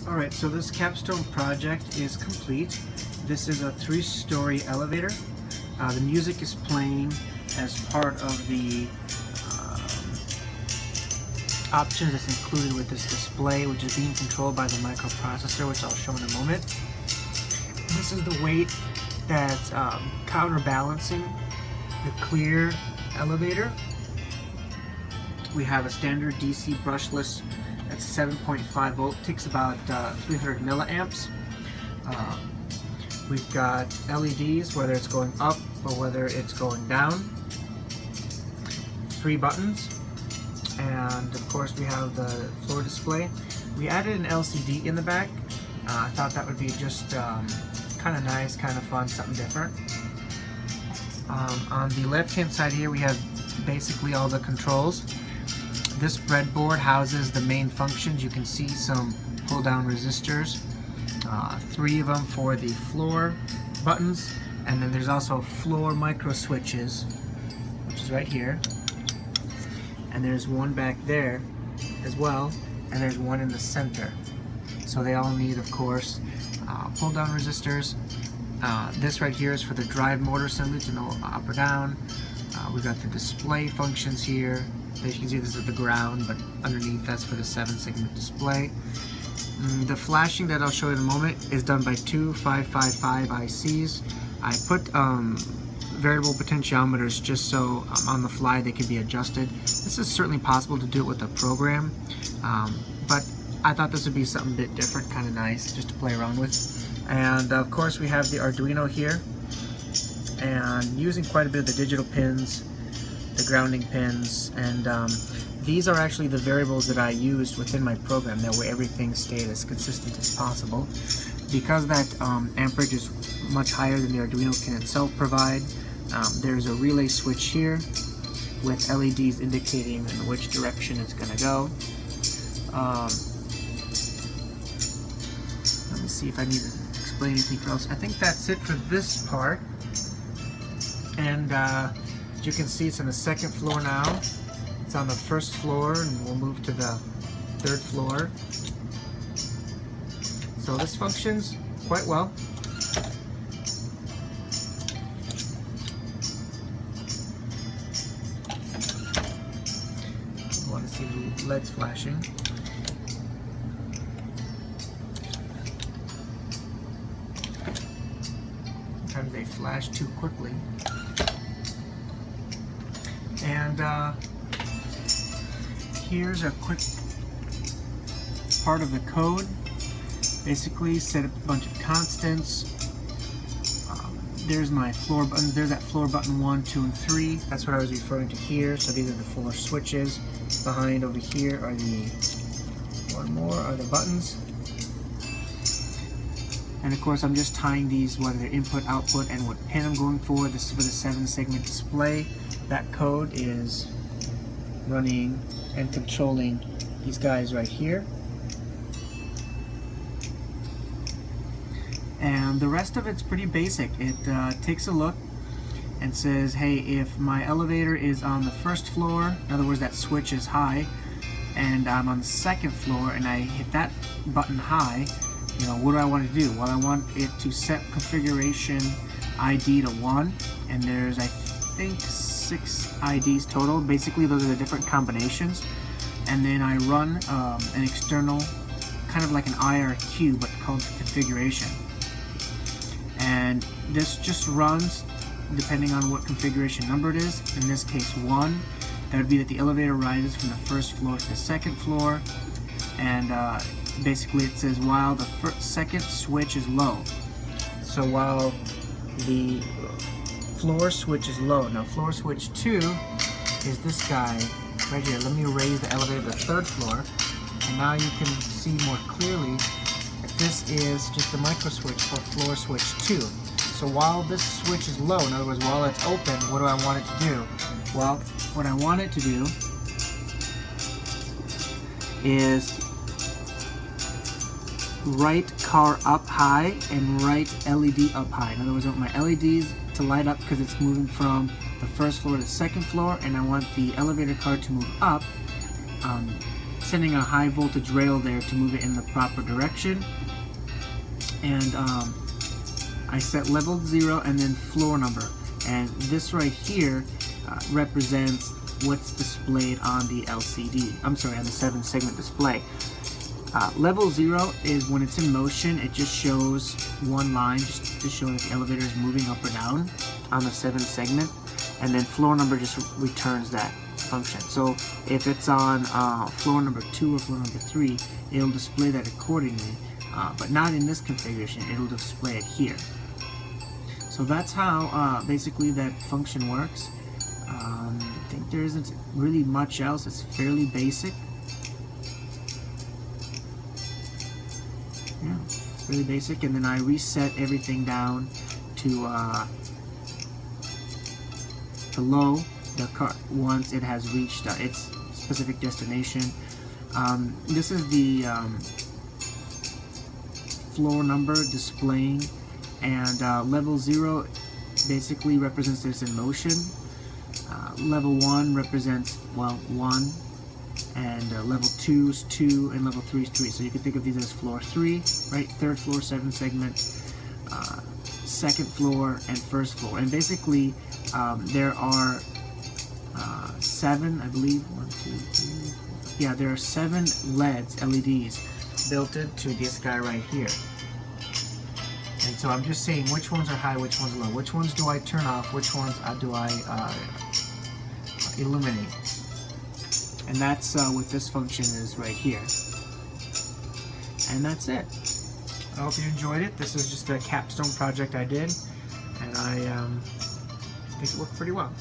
Alright, so this capstone project is complete. This is a 3-story elevator. The music is playing as part of the options that's included with this display, which is being controlled by the microprocessor, which I'll show in a moment. This is the weight that's counterbalancing the clear elevator. We have a standard DC brushless at 7.5 volt, takes about 300 milliamps. We've got LEDs, whether it's going up or whether it's going down. 3 buttons, and of course we have the floor display. We added an LCD in the back. I thought that would be just kind of nice, kind of fun, something different. On the left hand side here we have basically all the controls. This breadboard houses the main functions. You can see some pull down resistors, 3 of them for the floor buttons, and then there's also floor micro switches, which is right here, and there's one back there as well, and there's one in the center. So they all need, of course, pull down resistors. This right here is for the drive motor assembly to know up or down. We've got the display functions here. As you can see, this is the ground, but underneath that's for the 7-segment display. The flashing that I'll show you in a moment is done by 2 555 ICs. I put variable potentiometers just so on the fly they can be adjusted. This is certainly possible to do it with a program, but I thought this would be something a bit different, kind of nice just to play around with. And of course we have the Arduino here, and using quite a bit of the digital pins, the grounding pins, and these are actually the variables that I used within my program. That way everything stayed as consistent as possible. Because that amperage is much higher than the Arduino can itself provide, there's a relay switch here with LEDs indicating in which direction it's going to go. Let me see if I need to explain anything else. I think that's it for this part. And as you can see, it's on the 2nd floor now. It's on the 1st floor, and we'll move to the 3rd floor. So this functions quite well. You want to see the LEDs flashing. Sometimes they flash too quickly. And here's a quick part of the code. Basically, set up a bunch of constants. There's my floor button. There's that floor button 1, 2, and 3. That's what I was referring to here. So these are the floor switches. Behind over here are the buttons. And of course, I'm just tying these, whether they're input, output, and what pin I'm going for. This is for the 7-segment display. That code is running and controlling these guys right here. And the rest of it's pretty basic. It takes a look and says, hey, if my elevator is on the 1st floor, in other words, that switch is high, and I'm on the 2nd floor and I hit that button high, what do I want to do? Well, I want it to set configuration ID to 1, and there's, I think, 6 IDs total. Basically, those are the different combinations. And then I run an external, kind of like an IRQ, but called configuration. And this just runs depending on what configuration number it is. In this case, 1. That would be that the elevator rises from the 1st floor to the 2nd floor. And basically it says while the 2nd switch is low. So while the floor switch is low. Now floor switch 2 is this guy right here. Let me raise the elevator to the 3rd floor, and now you can see more clearly that this is just a micro switch for floor switch 2. So while this switch is low, in other words, while it's open, what do I want it to do? Well, what I want it to do is right car up high and right LED up high. In other words, I want my LEDs to light up because it's moving from the 1st floor to the 2nd floor, and I want the elevator car to move up sending a high voltage rail there to move it in the proper direction. And I set level 0 and then floor number. And this right here represents what's displayed on the LCD. I'm sorry, on the 7-segment display. Level 0 is when it's in motion, it just shows one line, just to show that the elevator is moving up or down on the 7-segment. And then floor number just returns that function. So if it's on floor number 2 or floor number 3, it'll display that accordingly, but not in this configuration. It'll display it here. So that's how basically that function works. I think there isn't really much else. It's fairly basic. Yeah, it's really basic. And then I reset everything down to low the car once it has reached its specific destination. This is the floor number displaying, and level 0 basically represents this in motion. Level 1 represents, well, 1, and level 2 is 2, and level 3 is 3. So you can think of these as floor 3, right? Third floor, 7-segment, second floor, and first floor. And basically, there are 7, I believe, 1, 2, 3, 4. Yeah, there are 7 LEDs built into this guy right here. And so I'm just saying which ones are high, which ones are low. Which ones do I turn off, which ones do I illuminate. And that's what this function is right here. And that's it. I hope you enjoyed it. This is just a capstone project I did, and I think it worked pretty well.